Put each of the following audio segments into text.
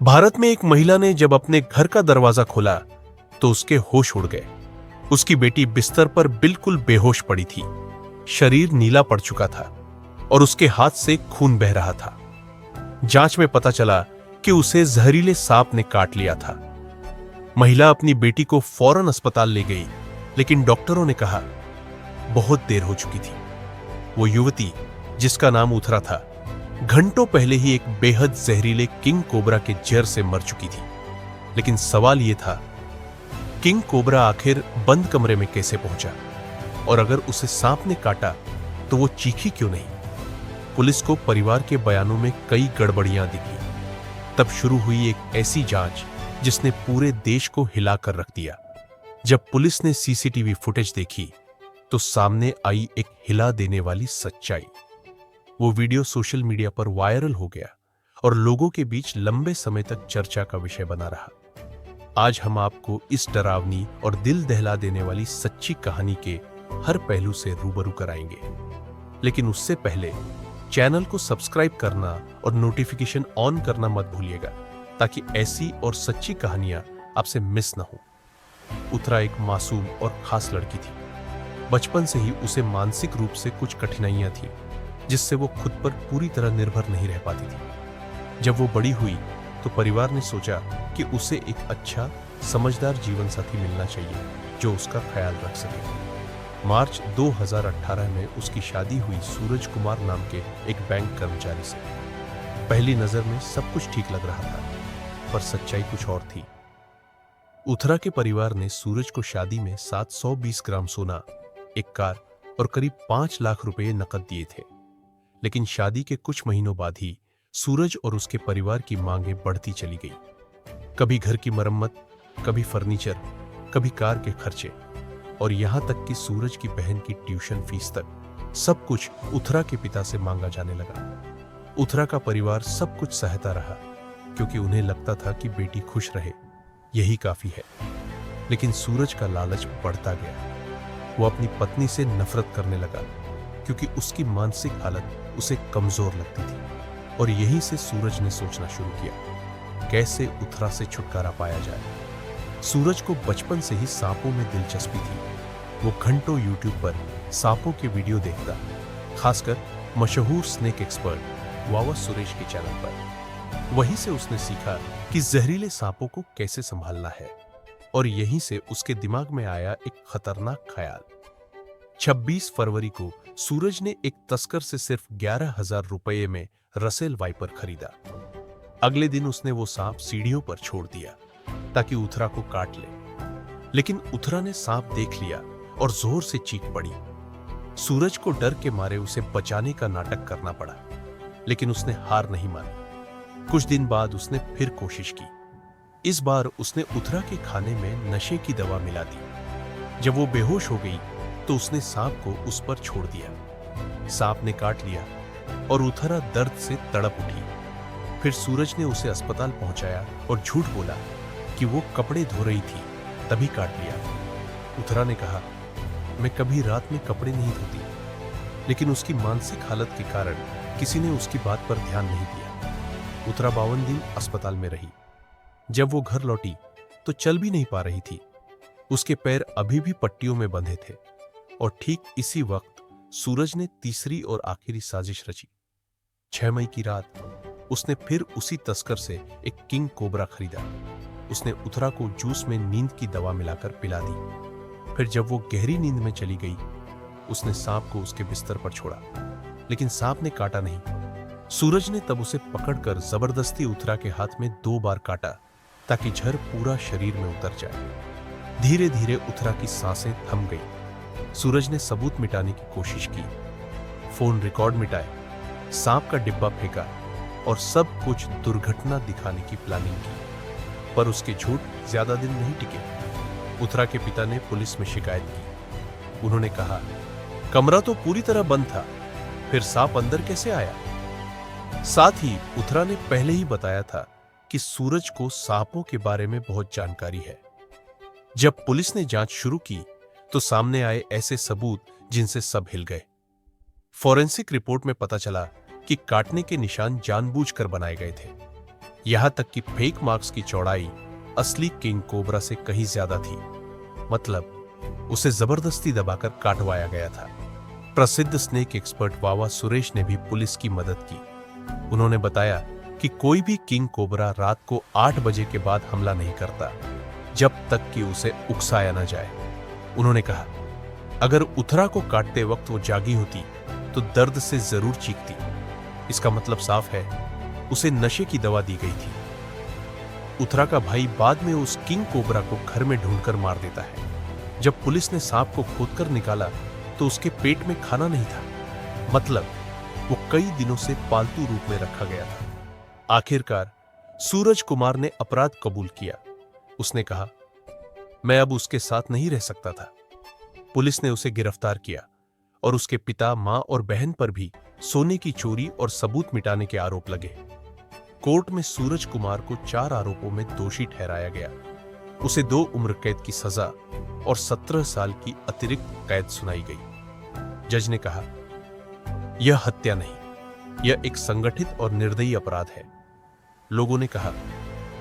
भारत में एक महिला ने जब अपने घर का दरवाजा खोला तो उसके होश उड़ गए। उसकी बेटी बिस्तर पर बिल्कुल बेहोश पड़ी थी। शरीर नीला पड़ चुका था और उसके हाथ से खून बह रहा था। जांच में पता चला कि उसे जहरीले सांप ने काट लिया था। महिला अपनी बेटी को फौरन अस्पताल ले गई, लेकिन डॉक्टरों ने कहा बहुत देर हो चुकी थी। वो युवती, जिसका नाम उथरा था, घंटों पहले ही एक बेहद जहरीले किंग कोबरा के जहर से मर चुकी थी। लेकिन सवाल यह था, किंग कोबरा आखिर बंद कमरे में कैसे पहुंचा? और अगर उसे सांप ने काटा तो वो चीखी क्यों नहीं? पुलिस को परिवार के बयानों में कई गड़बड़ियां दिखी। तब शुरू हुई एक ऐसी जांच जिसने पूरे देश को हिलाकर रख दिया। जब पुलिस ने सीसीटीवी फुटेज देखी तो सामने आई एक हिला देने वाली सच्चाई। वो वीडियो सोशल मीडिया पर वायरल हो गया और लोगों के बीच लंबे समय तक चर्चा का विषय बना रहा। आज हम आपको इस डरावनी और दिल दहला देने वाली सच्ची कहानी के हर पहलू से रूबरू कराएंगे। लेकिन उससे पहले चैनल को सब्सक्राइब करना और नोटिफिकेशन ऑन करना मत भूलिएगा, ताकि ऐसी और सच्ची कहानियां आपसे मिस न हो। उथरा एक मासूम और खास लड़की थी। बचपन से ही उसे मानसिक रूप से कुछ कठिनाइयां थी, जिससे वो खुद पर पूरी तरह निर्भर नहीं रह पाती थी। जब वो बड़ी हुई तो परिवार ने सोचा कि उसे एक अच्छा, समझदार जीवन साथी मिलना चाहिए जो उसका ख्याल रख सके। मार्च 2018 में उसकी शादी हुई सूरज कुमार नाम के एक बैंक कर्मचारी से। पहली नजर में सब कुछ ठीक लग रहा था, पर सच्चाई कुछ और थी। उथरा के परिवार ने सूरज को शादी में 720 ग्राम सोना, एक कार और करीब 5 लाख रुपए नकद दिए थे। लेकिन शादी के कुछ महीनों बाद ही सूरज और उसके परिवार की मांगें बढ़ती चली गई। कभी घर की मरम्मत, कभी फर्नीचर, कभी कार के खर्चे, और यहां तक कि सूरज की बहन की ट्यूशन फीस तक सब कुछ उथरा के पिता से मांगा जाने लगा। उथरा का परिवार सब कुछ सहता रहा, क्योंकि उन्हें लगता था कि बेटी खुश रहे, यही काफी है। लेकिन सूरज का लालच बढ़ता गया। वो अपनी पत्नी से नफरत करने लगा, क्योंकि उसकी मानसिक हालत उसे कमजोर लगती थी। और यहीं से सूरज ने सोचना शुरू किया, कैसे उथरा से छुटकारा पाया जाए। सूरज को बचपन से ही सांपों में दिलचस्पी थी। वो घंटों यूट्यूब पर सांपों के वीडियो देखता, खासकर मशहूर स्नेक एक्सपर्ट वावा सुरेश के चैनल पर। वहीं से उसने सीखा कि जहरीले सांपों को कैसे संभालना है, और यहीं से उसके दिमाग में आया एक खतरनाक ख्याल। 26 फरवरी को सूरज ने एक तस्कर से सिर्फ 11,000 रुपये में रसेल वाइपर खरीदा। अगले दिन उसने वो सांप सीढ़ियों पर छोड़ दिया ताकि उथरा को काट ले। लेकिन उथरा ने सांप देख लिया और जोर से चीख पड़ी। सूरज को डर के मारे उसे बचाने का नाटक करना पड़ा, लेकिन उसने हार नहीं मानी। कुछ दिन बाद उसने फिर कोशिश की। इस बार उसने उथरा के खाने में नशे की दवा मिला दी। जब वो बेहोश हो गई तो उसने सांप को उस पर छोड़ दिया। सांप ने काट लिया और उथरा दर्द से तड़प उठी। फिर सूरज ने उसे अस्पताल पहुंचाया और झूठ बोला कि वो कपड़े धो रही थी, तभी काट लिया। उथरा ने कहा, मैं कभी रात में कपड़े नहीं धोती। लेकिन उसकी मानसिक हालत के कारण किसी ने उसकी बात पर ध्यान नहीं दिया। उथरा 52 दिन अस्पताल में रही। जब वो घर लौटी तो चल भी नहीं पा रही थी। उसके पैर अभी भी पट्टियों में बंधे थे। और ठीक इसी वक्त सूरज ने तीसरी और आखिरी साजिश रची। 6 मई की रात उसने फिर उसी तस्कर से एक किंग कोबरा खरीदा। उसने उथरा को जूस में नींद की दवा मिलाकर पिला दी। फिर जब वो गहरी नींद में चली गई, उसने सांप को उसके बिस्तर पर छोड़ा, लेकिन सांप ने काटा नहीं। सूरज ने तब उसे पकड़कर जबरदस्ती उथरा के हाथ में 2 बार काटा, ताकि जहर पूरा शरीर में उतर जाए। धीरे धीरे उथरा की सांसें थम गई। सूरज ने सबूत मिटाने की कोशिश की, फोन रिकॉर्ड मिटाए, सांप का डिब्बा फेंका और सब कुछ दुर्घटना दिखाने की प्लानिंग की। पर उसके झूठ ज्यादा दिन नहीं टिके। उथरा के पिता ने पुलिस में शिकायत की। उन्होंने कहा, कमरा तो पूरी तरह बंद था, फिर सांप अंदर कैसे आया? साथ ही उथरा ने पहले ही बताया था कि सूरज को सांपों के बारे में बहुत जानकारी है। जब पुलिस ने जांच शुरू की तो सामने आए ऐसे सबूत जिनसे सब हिल गए। फॉरेंसिक रिपोर्ट में पता चला कि काटने के निशान जानबूझकर बनाए गए थे। यहां तक कि फेक मार्क्स की चौड़ाई असली किंग कोबरा से कहीं ज्यादा थी। मतलब उसे जबरदस्ती दबाकर काटवाया गया था। प्रसिद्ध स्नेक एक्सपर्ट वावा सुरेश ने भी पुलिस की मदद की। उन्होंने बताया कि कोई भी किंग कोबरा रात को 8 बजे के बाद हमला नहीं करता, जब तक कि उसे उकसाया न जाए। उन्होंने कहा, अगर उथरा को काटते वक्त वो जागी होती तो दर्द से जरूर चीखती। इसका मतलब साफ है, उसे नशे की दवा दी गई थी। उथरा का भाई बाद में उस किंग कोबरा को घर में ढूंढकर मार देता है। जब पुलिस ने सांप को खोदकर निकाला तो उसके पेट में खाना नहीं था। मतलब वो कई दिनों से पालतू रूप में रखा गया था। आखिरकार सूरज कुमार ने अपराध कबूल किया। उसने कहा, मैं अब उसके साथ नहीं रह सकता था। पुलिस ने उसे गिरफ्तार किया और उसके पिता, मां और बहन पर भी सोने की चोरी और सबूत मिटाने के आरोप लगे। कोर्ट में सूरज कुमार को 4 आरोपों में दोषी ठहराया गया। उसे 2 उम्र कैद की सजा और 17 साल की अतिरिक्त कैद सुनाई गई। जज ने कहा, यह हत्या नहीं, यह एक संगठित और निर्दयी अपराध है। लोगों ने कहा,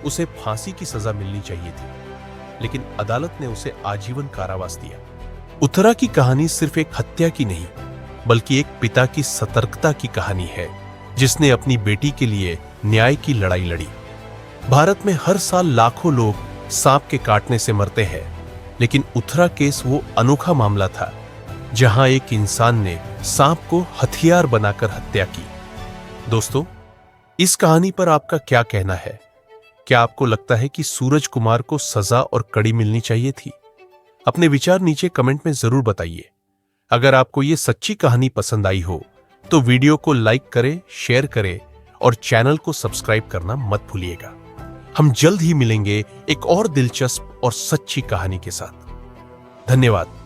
उसे फांसी की सजा मिलनी चाहिए थी, लेकिन अदालत ने उसे आजीवन कारावास दिया। उथरा की कहानी सिर्फ एक हत्या की नहीं, बल्कि एक पिता की सतर्कता की कहानी है, जिसने अपनी बेटी के लिए न्याय की लड़ाई लड़ी। भारत में हर साल लाखों लोग सांप के काटने से मरते हैं, लेकिन उथरा केस वो अनोखा मामला था जहां एक इंसान ने सांप को हथियार बनाकर हत्या की। दोस्तों, इस कहानी पर आपका क्या कहना है? क्या आपको लगता है कि सूरज कुमार को सजा और कड़ी मिलनी चाहिए थी? अपने विचार नीचे कमेंट में जरूर बताइए। अगर आपको ये सच्ची कहानी पसंद आई हो तो वीडियो को लाइक करें, शेयर करें और चैनल को सब्सक्राइब करना मत भूलिएगा। हम जल्द ही मिलेंगे एक और दिलचस्प और सच्ची कहानी के साथ। धन्यवाद।